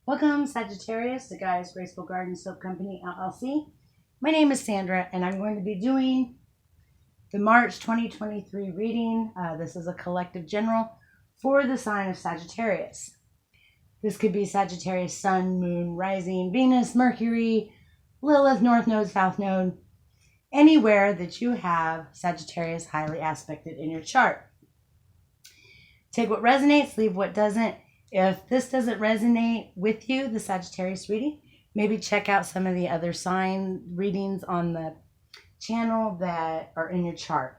Welcome, Sagittarius, the Gaia's Graceful Garden Soap Company, LLC. My name is Sandra, and I'm going to be doing the March 2023 reading. This is a collective general for the sign of Sagittarius. This could be Sagittarius, Sun, Moon, Rising, Venus, Mercury, Lilith, North Node, South Node, anywhere that you have Sagittarius highly aspected in your chart. Take what resonates, leave what doesn't. If this doesn't resonate with you, the Sagittarius reading, maybe check out some of the other sign readings on the channel that are in your chart.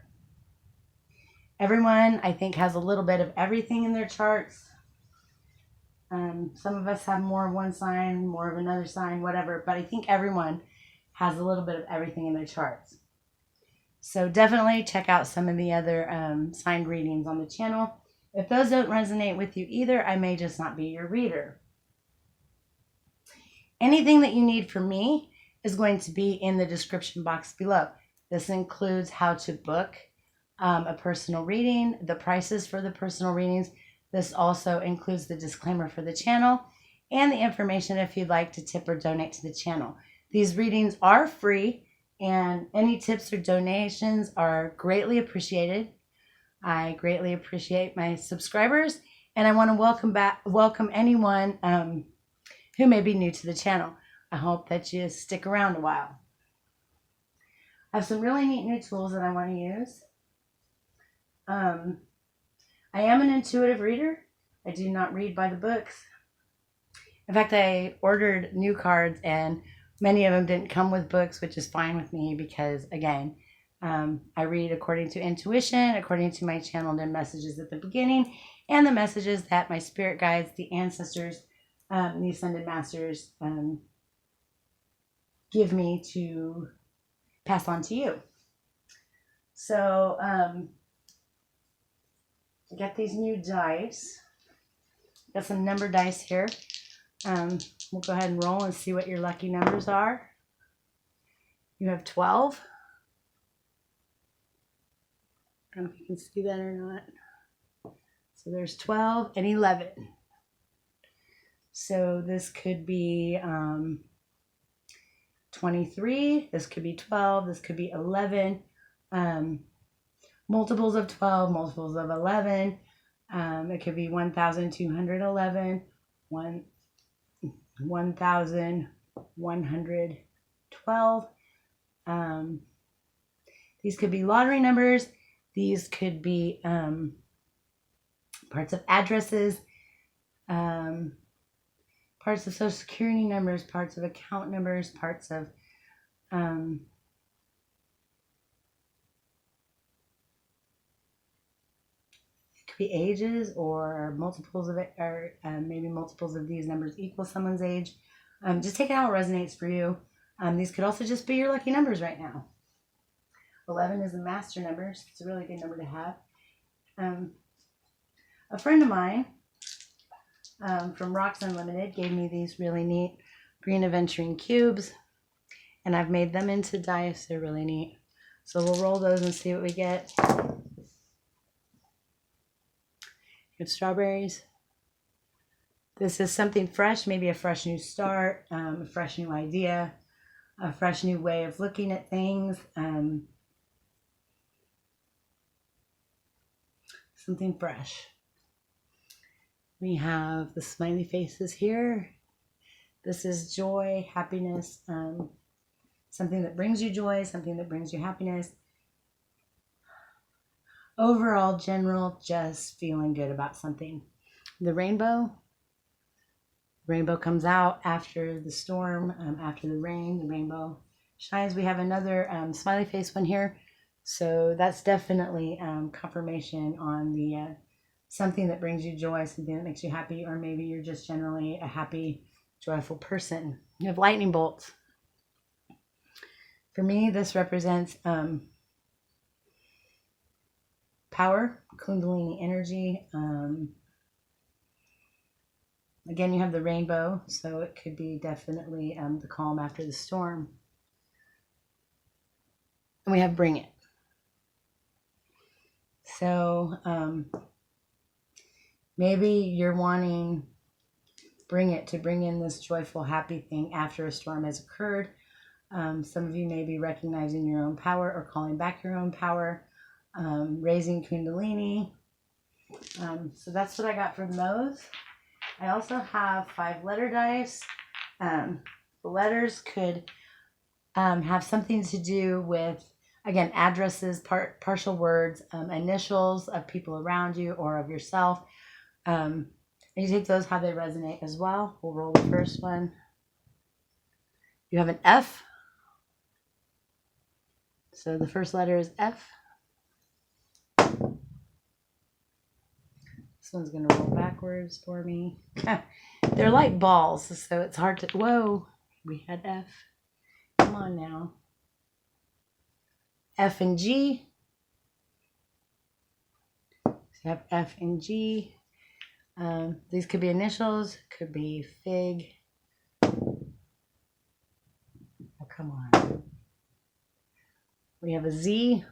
Everyone, I think, has a little bit of everything in their charts. Some of us have more of one sign, more of another sign, whatever, but I think everyone has a little bit of everything in their charts. So definitely check out some of the other sign readings on the channel. If those don't resonate with you either, I may just not be your reader. Anything that you need from me is going to be in the description box below. This includes how to book a personal reading, the prices for the personal readings. This also includes the disclaimer for the channel and the information if you'd like to tip or donate to the channel. These readings are free, and any tips or donations are greatly appreciated. I greatly appreciate my subscribers, and I want to welcome anyone who may be new to the channel. I hope that you stick around a while. I have some really neat new tools that I want to use. I am an intuitive reader. I do not read by the books. In fact, I ordered new cards, and many of them didn't come with books, which is fine with me because, again, I read according to intuition, according to my channeled in messages at the beginning, and the messages that my spirit guides, the ancestors, the ascended masters give me to pass on to you. So I got these new dice. Got some number dice here. We'll go ahead and roll and see what your lucky numbers are. You have 12. I don't know if you can see that or not. So there's 12 and 11. So this could be 23. This could be 12. This could be 11. Multiples of 12, multiples of 11. It could be 1,211, 1,112. These could be lottery numbers. These could be parts of addresses, parts of social security numbers, parts of account numbers, parts of it could be ages or multiples of it, or maybe multiples of these numbers equal someone's age. Just take it how it resonates for you. These could also just be your lucky numbers right now. 11 is a master number, so it's a really good number to have. A friend of mine from Rocks Unlimited gave me these really neat green aventurine cubes, and I've made them into dice. They're really neat. So we'll roll those and see what we get. Good strawberries. This is something fresh, maybe a fresh new start, a fresh new idea, a fresh new way of looking at things. Something fresh. We have the smiley faces here. This is joy, happiness, something that brings you joy, something that brings you happiness. Overall, general, just feeling good about something. The rainbow comes out after the storm, after the rain. The rainbow shines. We have another smiley face one here. So that's definitely confirmation on the something that brings you joy, something that makes you happy, or maybe you're just generally a happy, joyful person. You have lightning bolts. For me, this represents power, Kundalini energy. Again, you have the rainbow, so it could be definitely the calm after the storm. And we have bring it. So maybe you're wanting bring in this joyful, happy thing after a storm has occurred. Some of you may be recognizing your own power or calling back your own power, raising Kundalini. So that's what I got from those. I also have 5-letter dice. The letters could have something to do with, again, addresses, partial words, initials of people around you or of yourself. And you take those how they resonate as well. We'll roll the first one. You have an F. So the first letter is F. This one's going to roll backwards for me. They're like balls, so it's hard to... Whoa, we had F. Come on now. F and G. So you have F and G. These could be initials, could be Fig. Oh, come on. We have a Z.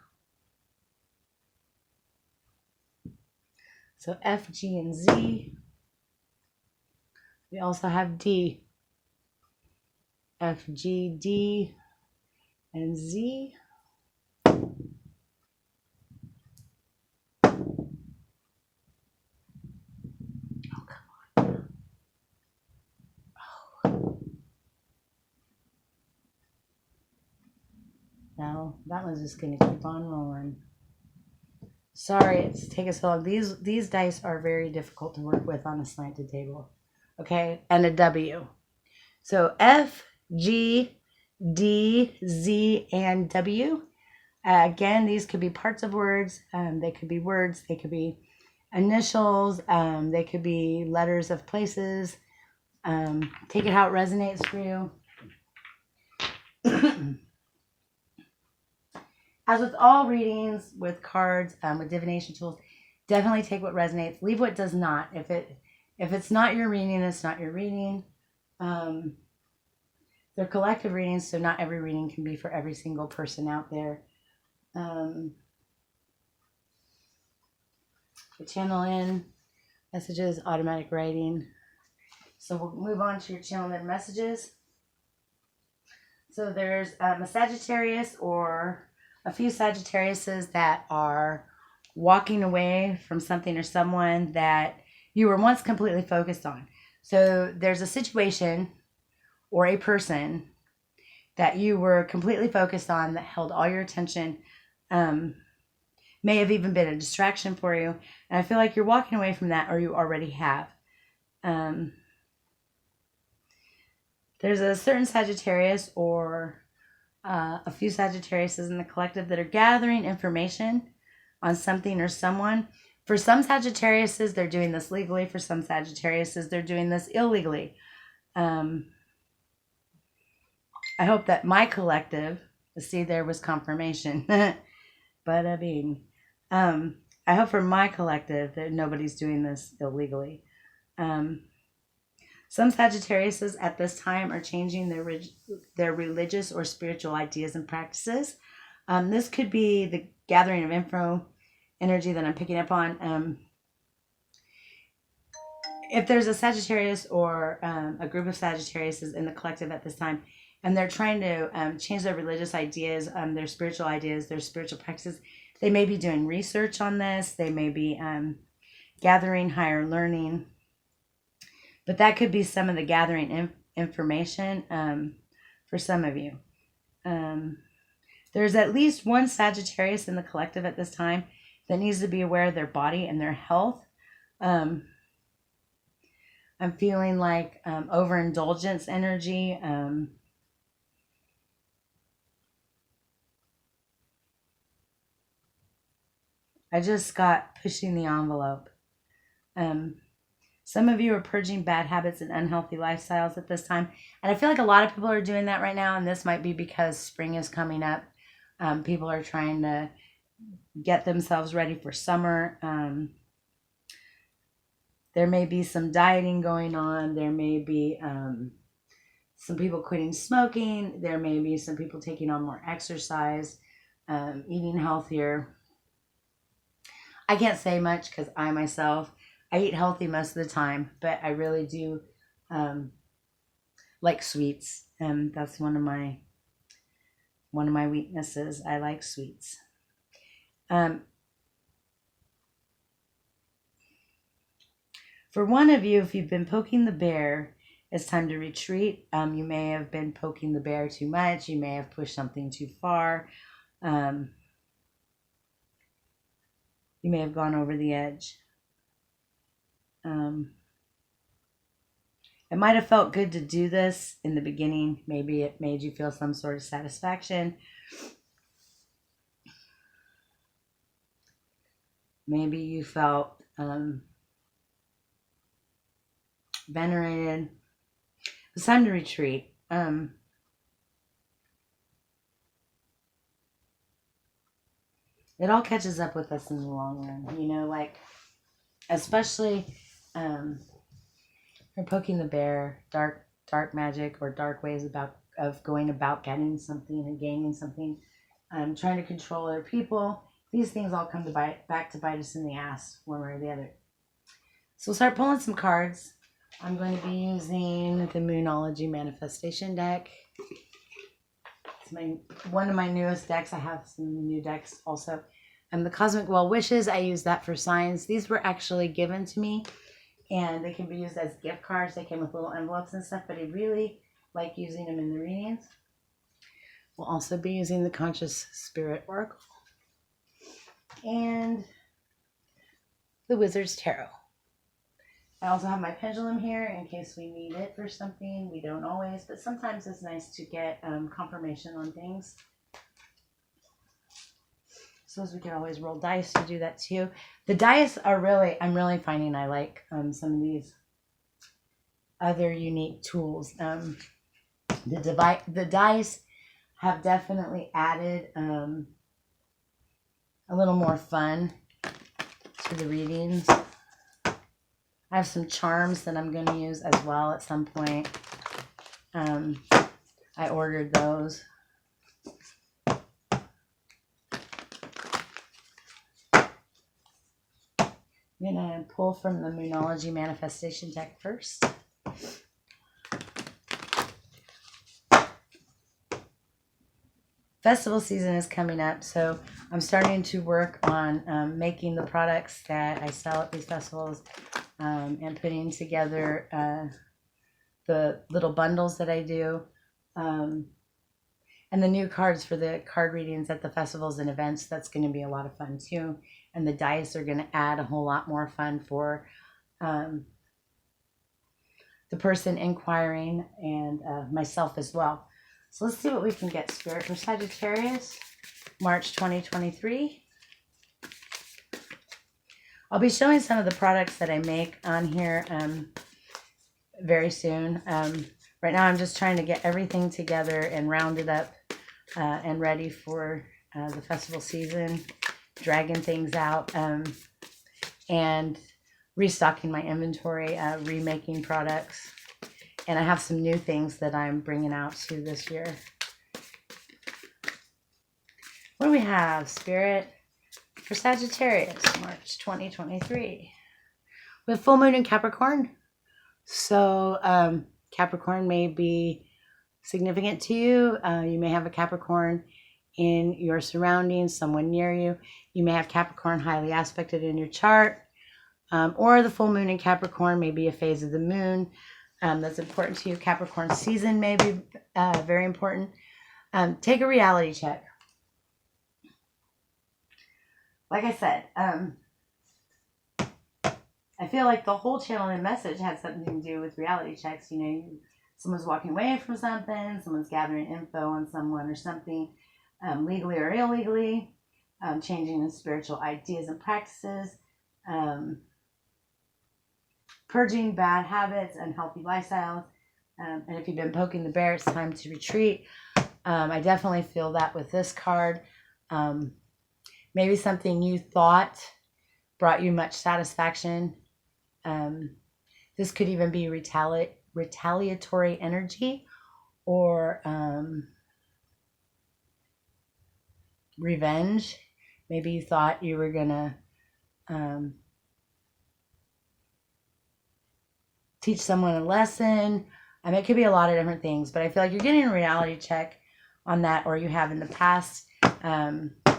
So F, G, and Z. We also have D. F, G, D, and Z. No, that one's just going to keep on rolling. Sorry, it's taking so long. These dice are very difficult to work with on a slanted table. Okay, and a W. So F, G, D, Z, and W. Again, these could be parts of words. They could be words. They could be initials. They could be letters of places. Take it how it resonates for you. As with all readings, with cards, with divination tools, definitely take what resonates. Leave what does not. If it's not your reading, it's not your reading. They're collective readings, so not every reading can be for every single person out there. Channel in messages, automatic writing. So we'll move on to your channel in messages. So there's a Sagittarius or a few Sagittariuses that are walking away from something or someone that you were once completely focused on. So there's a situation or a person that you were completely focused on that held all your attention, may have even been a distraction for you. And I feel like you're walking away from that, or you already have. There's a certain Sagittarius or a few Sagittariuses in the collective that are gathering information on something or someone. For some Sagittariuses, they're doing this legally. For some Sagittariuses, they're doing this illegally. I hope that my collective, see, there was confirmation. Bada bing. I hope for my collective that nobody's doing this illegally. Some Sagittariuses at this time are changing their religious or spiritual ideas and practices. This could be the gathering of info energy that I'm picking up on. If there's a Sagittarius or a group of Sagittariuses in the collective at this time, and they're trying to change their religious ideas, their spiritual ideas, their spiritual practices, they may be doing research on this. They may be gathering higher learning. But that could be some of the gathering information for some of you. There's at least one Sagittarius in the collective at this time that needs to be aware of their body and their health. I'm feeling like overindulgence energy. I just got pushing the envelope. Some of you are purging bad habits and unhealthy lifestyles at this time. And I feel like a lot of people are doing that right now. And this might be because spring is coming up. People are trying to get themselves ready for summer. There may be some dieting going on. There may be some people quitting smoking. There may be some people taking on more exercise, eating healthier. I can't say much because I myself, I eat healthy most of the time, but I really do like sweets, and that's one of my weaknesses. I like sweets. For one of you, if you've been poking the bear, it's time to retreat. You may have been poking the bear too much. You may have pushed something too far. You may have gone over the edge. It might have felt good to do this in the beginning. Maybe it made you feel some sort of satisfaction. Maybe you felt venerated. It's time to retreat. It all catches up with us in the long run, you know, like, especially for poking the bear, dark magic or dark ways of going about getting something and gaining something, trying to control other people. These things all come back to bite us in the ass one way or the other. So we'll start pulling some cards. I'm going to be using the Moonology Manifestation deck. It's one of my newest decks. I have some new decks also. And the Cosmic Well Wishes, I use that for signs. These were actually given to me, and they can be used as gift cards. They came with little envelopes and stuff, but I really like using them in the readings. We'll also be using the Conscious Spirit Oracle and the Wizard's Tarot. I also have my pendulum here in case we need it for something. We don't always, but sometimes it's nice to get confirmation on things. So as we can always roll dice to do that too. The dice are I'm really finding I like some of these other unique tools. The dice have definitely added a little more fun to the readings. I have some charms that I'm going to use as well at some point. I ordered those. I'm going to pull from the Moonology Manifestation deck first. Festival season is coming up, so I'm starting to work on making the products that I sell at these festivals, and putting together the little bundles that I do, and the new cards for the card readings at the festivals and events. That's going to be a lot of fun too, and the dice are going to add a whole lot more fun for the person inquiring and myself as well. So let's see what we can get, Spirit, for Sagittarius, March 2023. I'll be showing some of the products that I make on here very soon. Right now I'm just trying to get everything together and rounded up and ready for the festival season, dragging things out, and restocking my inventory, remaking products. And I have some new things that I'm bringing out too this year. What do we have, Spirit, for Sagittarius, March 2023? We have full moon in Capricorn. So Capricorn may be significant to you. You may have a Capricorn in your surroundings, someone near you. You may have Capricorn highly aspected in your chart. Or the full moon in Capricorn may be a phase of the moon that's important to you. Capricorn season may be very important. Take a reality check. Like I said, I feel like the whole channel and message had something to do with reality checks. You know, someone's walking away from something, someone's gathering info on someone or something, legally or illegally, changing in spiritual ideas and practices, purging bad habits, unhealthy lifestyles. And if you've been poking the bear, it's time to retreat. I definitely feel that with this card. Maybe something you thought brought you much satisfaction. This could even be retaliatory energy or revenge. Maybe you thought you were going to teach someone a lesson. It could be a lot of different things, but I feel like you're getting a reality check on that, or you have in the past.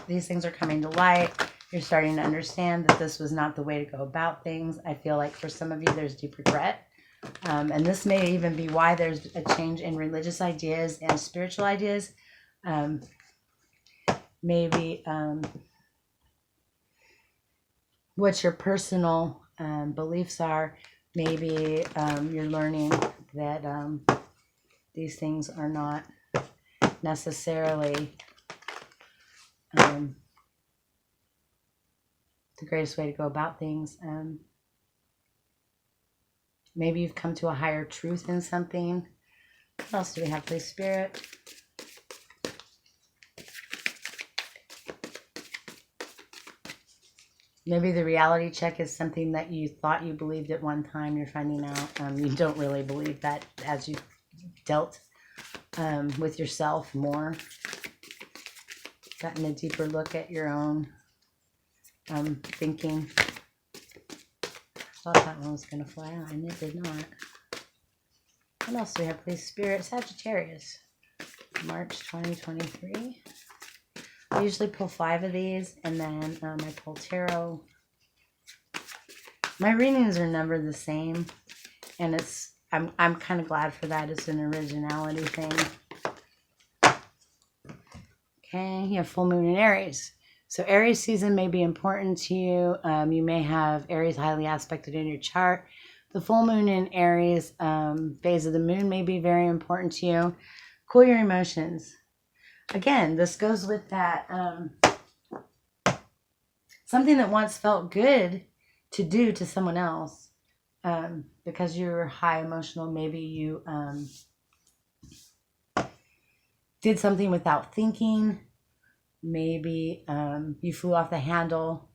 These things are coming to light. You're starting to understand that this was not the way to go about things. I feel like for some of you, there's deep regret. And this may even be why there's a change in religious ideas and spiritual ideas. Maybe what your personal beliefs are. Maybe you're learning that these things are not necessarily the greatest way to go about things. Maybe you've come to a higher truth in something. What else do we have, please, Spirit? Maybe the reality check is something that you thought you believed at one time. You're finding out you don't really believe that as you dealt with yourself more. Gotten a deeper look at your own thinking. I thought that one was going to fly out, and it did not. What else do we have, please, Spirit? Sagittarius, March 2023. I usually pull 5 of these, and then I pull tarot. My readings are never the same, and I'm kind of glad for that. It's an originality thing. Okay, you have full moon in Aries. So Aries season may be important to you. You may have Aries highly aspected in your chart. The full moon in Aries phase of the moon may be very important to you. Cool your emotions. Again, this goes with that something that once felt good to do to someone else because you're high emotional. Maybe you did something without thinking. Maybe you flew off the handle,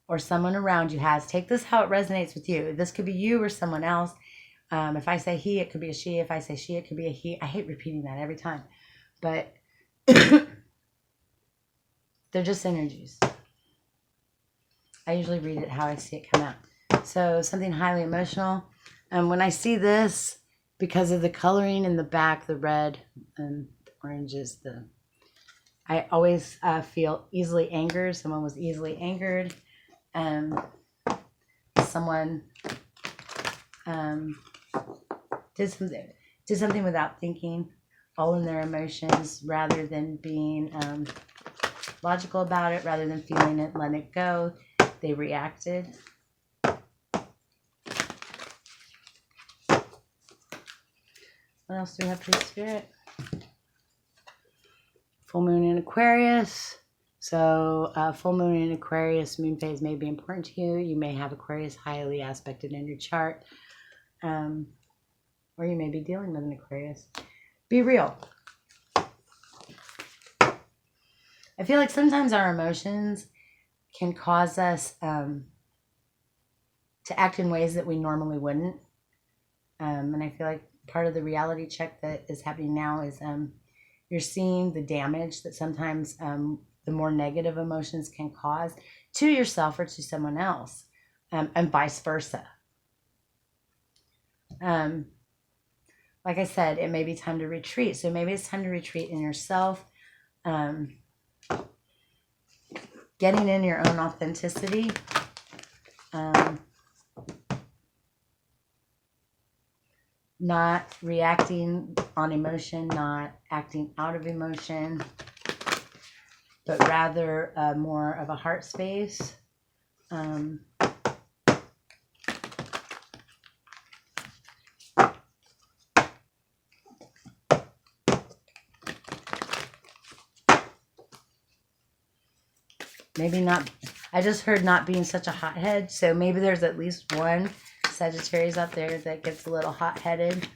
or someone around you has. Take this how it resonates with you. This could be you or someone else. If I say he, it could be a she. If I say she, it could be a he. I hate repeating that every time. But they're just energies. I usually read it how I see it come out. So something highly emotional. When I see this, because of the coloring in the back, the red and the orange is I always feel easily angered. Someone was easily angered. Someone did something without thinking, all in their emotions, rather than being logical about it, rather than feeling it, letting it go. They reacted. What else do we have, please, Spirit? Full moon in Aquarius. So full moon in Aquarius, moon phase may be important to you. You may have Aquarius highly aspected in your chart. Or you may be dealing with an Aquarius. Be real. I feel like sometimes our emotions can cause us to act in ways that we normally wouldn't. And I feel like part of the reality check that is happening now is you're seeing the damage that sometimes the more negative emotions can cause to yourself or to someone else, and vice versa. Like I said, it may be time to retreat. So maybe it's time to retreat in yourself, getting in your own authenticity. Not reacting on emotion, not acting out of emotion, but rather more of a heart space. Maybe not, I just heard not being such a hothead, so maybe there's at least one Sagittarius out there that gets a little hot-headed,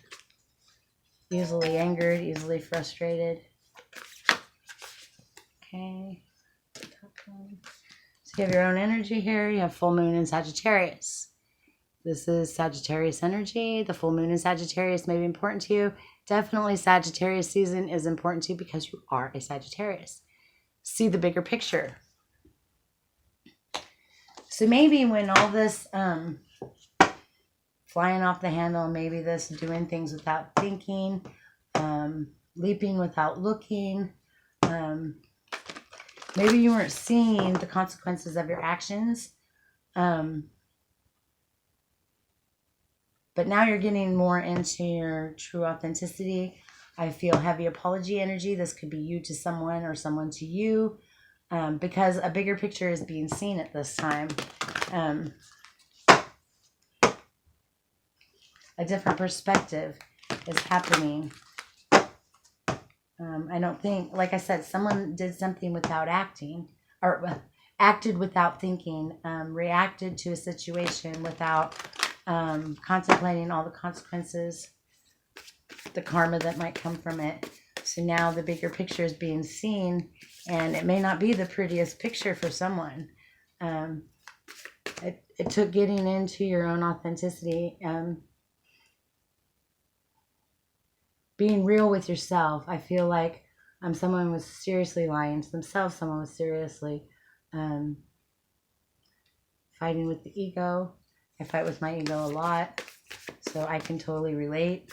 easily angered, easily frustrated. Okay. So you have your own energy here. You have full moon in Sagittarius. This is Sagittarius energy. The full moon in Sagittarius may be important to you. Definitely Sagittarius season is important to you because you are a Sagittarius. See the bigger picture. So maybe when all this flying off the handle. Maybe this doing things without thinking, leaping without looking. Maybe you weren't seeing the consequences of your actions. But now you're getting more into your true authenticity. I feel heavy apology energy. This could be you to someone or someone to you, because a bigger picture is being seen at this time. A different perspective is happening. I don't think, like I said, someone did something without acting, or acted without thinking, reacted to a situation without contemplating all the consequences, the karma that might come from it. So now the bigger picture is being seen, and it may not be the prettiest picture for someone. It took getting into your own authenticity, being real with yourself. I feel like someone was seriously lying to themselves. Someone was seriously fighting with the ego. I fight with my ego a lot, so I can totally relate.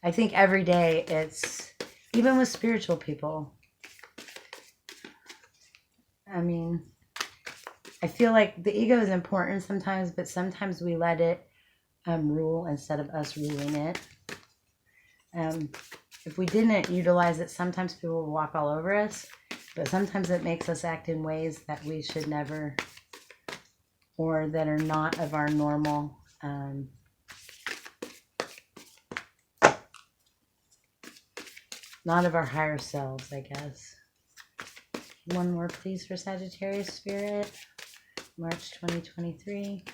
I think every day it's, even with spiritual people, I mean, I feel like the ego is important sometimes, but sometimes we let it rule instead of us ruling it. If we didn't utilize it, sometimes people will walk all over us, but sometimes it makes us act in ways that we should never, or that are not of our normal not of our higher selves, I guess. One more, please, for Sagittarius spirit, March 2023.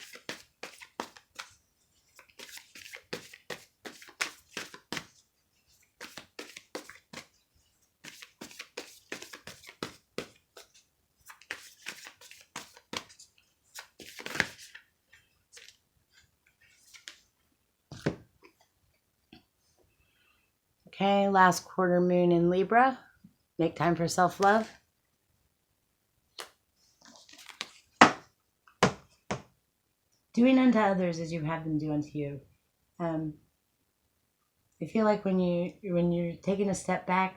Okay, last quarter moon in Libra. Make time for self-love. Doing unto others as you have them do unto you. I feel like when you're taking a step back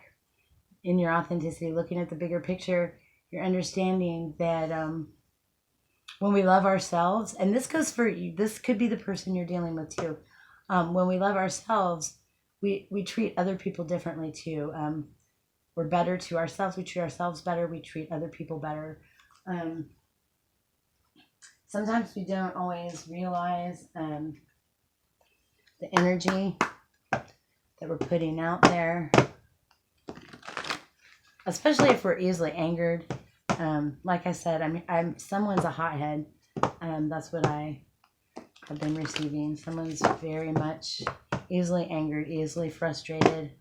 in your authenticity, looking at the bigger picture, you're understanding that when we love ourselves, and this goes for you, this could be the person you're dealing with too. When we love ourselves, we treat other people differently too. We're better to ourselves. We treat ourselves better. We treat other people better. Sometimes we don't always realize the energy that we're putting out there, especially if we're easily angered. Like I said, I'm someone's a hothead. That's what I have been receiving. Someone's very much easily angered, easily frustrated.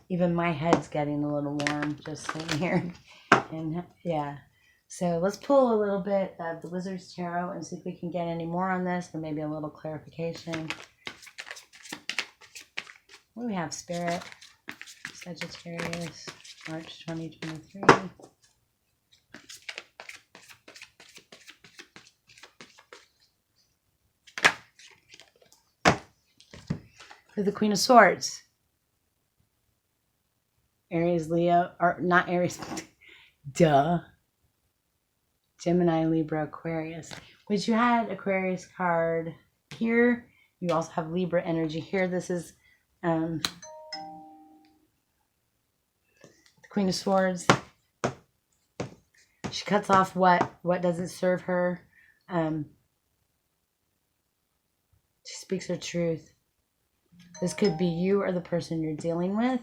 Even my head's getting a little warm just sitting here. And yeah. So let's pull a little bit of the Wizard's Tarot and see if we can get any more on this, or maybe a little clarification. What do we have, Spirit? Sagittarius, March 2023. For the Queen of Swords. Aries, Leo, or not Aries, duh. Gemini, Libra, Aquarius. Which you had Aquarius card here. You also have Libra energy here. This is the Queen of Swords. She cuts off what doesn't serve her. She speaks her truth. This could be you or the person you're dealing with.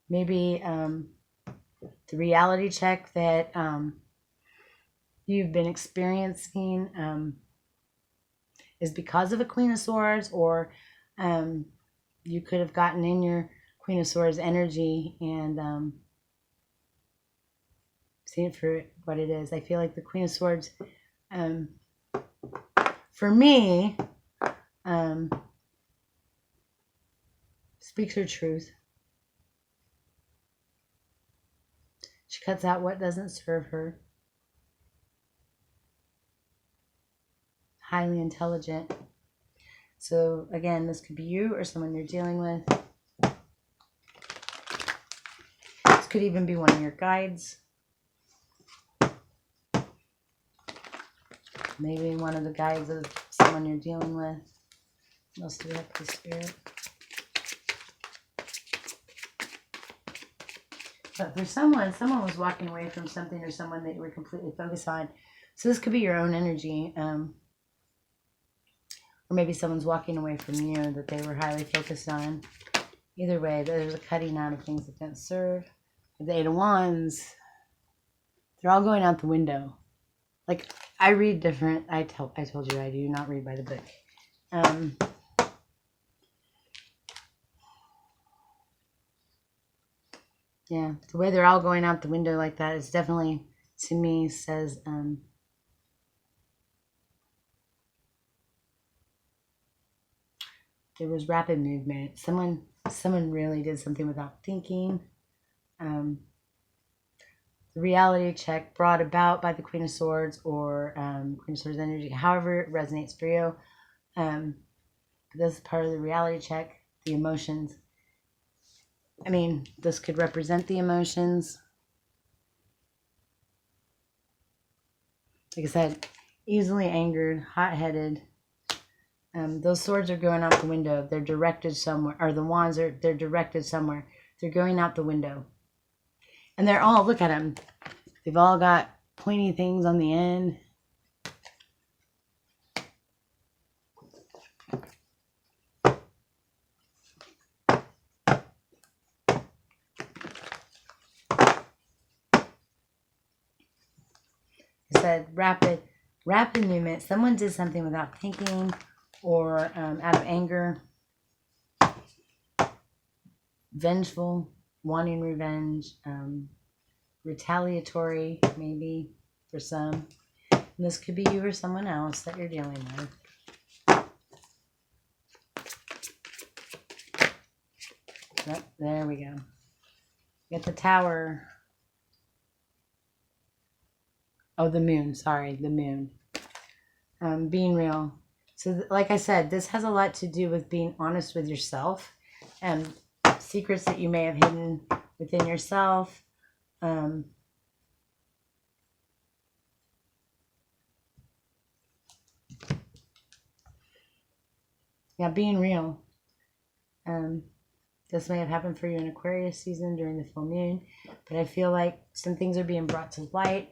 Maybe the reality check that you've been experiencing is because of a Queen of Swords, or you could have gotten in your Queen of Swords energy and seen it for what it is. I feel like the Queen of Swords, for me, Speaks her truth. She cuts out what doesn't serve her. Highly intelligent. So again, this could be you or someone you're dealing with. This could even be one of your guides. Maybe one of the guides of someone you're dealing with. What else do we have for the Spirit? But for someone was walking away from something or someone that you were completely focused on. So this could be your own energy. Or maybe someone's walking away from you that they were highly focused on. Either way, there's a cutting out of things that don't serve. The Eight of Wands, they're all going out the window. Like, I read different. I told you I do not read by the book. Yeah, the way they're all going out the window like that is definitely, to me, says there was rapid movement. Someone really did something without thinking. The reality check brought about by the Queen of Swords or Queen of Swords energy, however it resonates for you. This is part of the reality check, the emotions. I mean, this could represent the emotions. Like I said, easily angered, hot-headed. Those swords are going out the window. They're directed somewhere. Or the wands, they're directed somewhere. They're going out the window. And they're all, look at them. They've all got pointy things on the end. I said rapid movement. Someone did something without thinking or out of anger. Vengeful, wanting revenge, retaliatory maybe for some. And this could be you or someone else that you're dealing with. Yep, there we go. Get the Tower. Oh, the Moon. Sorry, the Moon. Being real. So like I said, this has a lot to do with being honest with yourself and secrets that you may have hidden within yourself. Yeah, being real. This may have happened for you in Aquarius season during the full moon, but I feel like some things are being brought to light.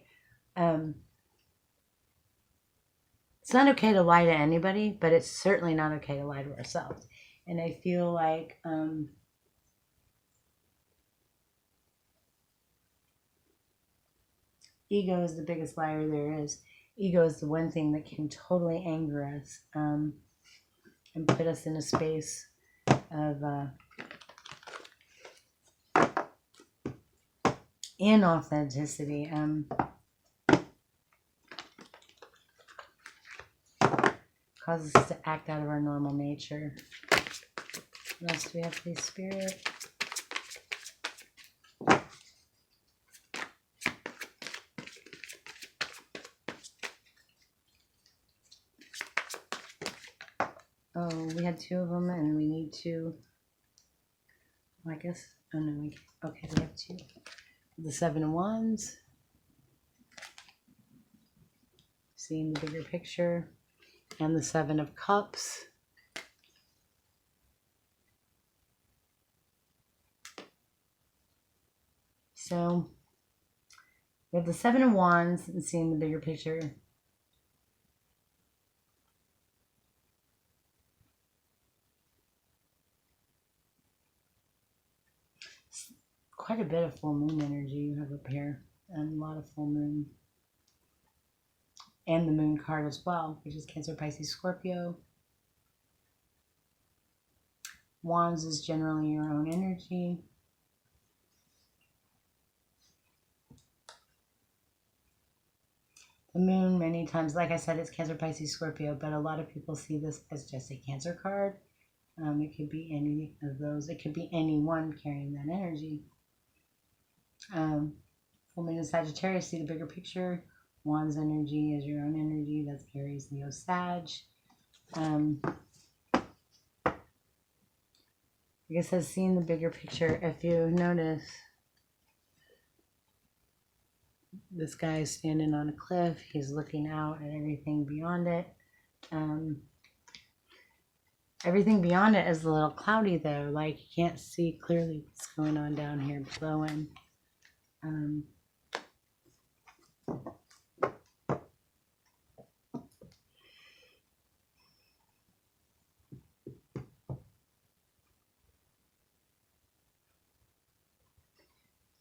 It's not okay to lie to anybody, but it's certainly not okay to lie to ourselves. And I feel like ego is the biggest liar there is. Ego is the one thing that can totally anger us and put us in a space of inauthenticity. Causes us to act out of our normal nature. What else do we have for the Spirit? Oh, we had two of them and we need two. I guess, oh no, okay, we have two. The Seven of Wands. Seeing the bigger picture. And the Seven of Cups. So, we have the Seven of Wands and seeing the bigger picture. Quite a bit of full moon energy you have up here. And a lot of full moon. And the Moon card as well, which is Cancer, Pisces, Scorpio. Wands is generally your own energy. The Moon, many times, like I said, it's Cancer, Pisces, Scorpio, but a lot of people see this as just a Cancer card. It could be any of those. It could be anyone carrying that energy. Full moon in Sagittarius, see the bigger picture. Wands energy is your own energy. That's Aries, Leo, Sag. Like I said, seeing the bigger picture. If you notice, this guy is standing on a cliff. He's looking out at everything beyond it. Everything beyond it is a little cloudy though. Like you can't see clearly what's going on down here below him.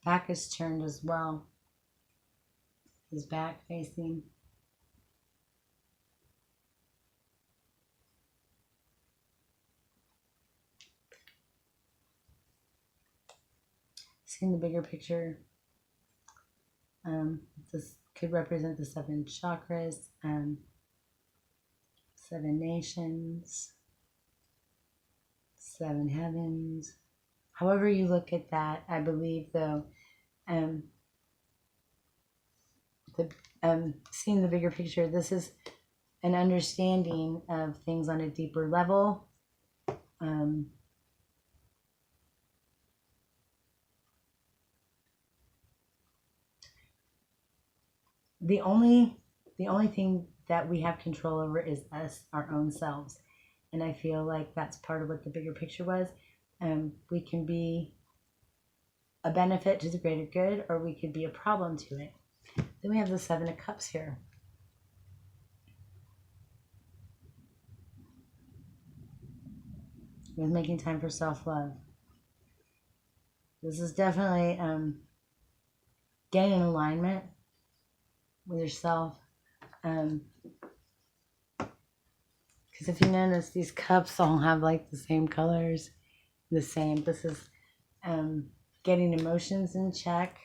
Back is turned as well. His back facing. Seeing the bigger picture. This could represent the 7 chakras, 7 nations, 7 heavens. However you look at that, I believe though, seeing the bigger picture, this is an understanding of things on a deeper level. The only thing that we have control over is us, our own selves. And I feel like that's part of what the bigger picture was. We can be a benefit to the greater good, or we could be a problem to it. Then we have the 7 of Cups here. With making time for self-love. This is definitely getting in alignment with yourself. Because if you notice, these cups all have like the same colors, this is getting emotions in check.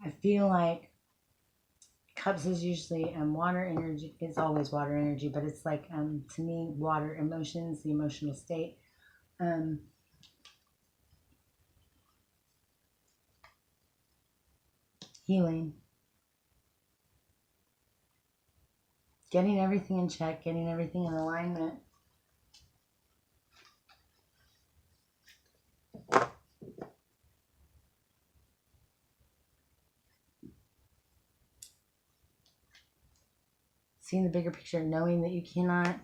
I feel like Cups is usually water energy. It's always water energy, but it's like, to me, water emotions, the emotional state. Healing. Getting everything in check, getting everything in alignment. Seeing the bigger picture, knowing that you cannot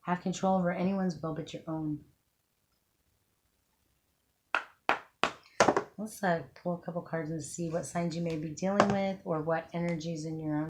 have control over anyone's will but your own. Let's pull a couple cards and see what signs you may be dealing with, or what energies in your own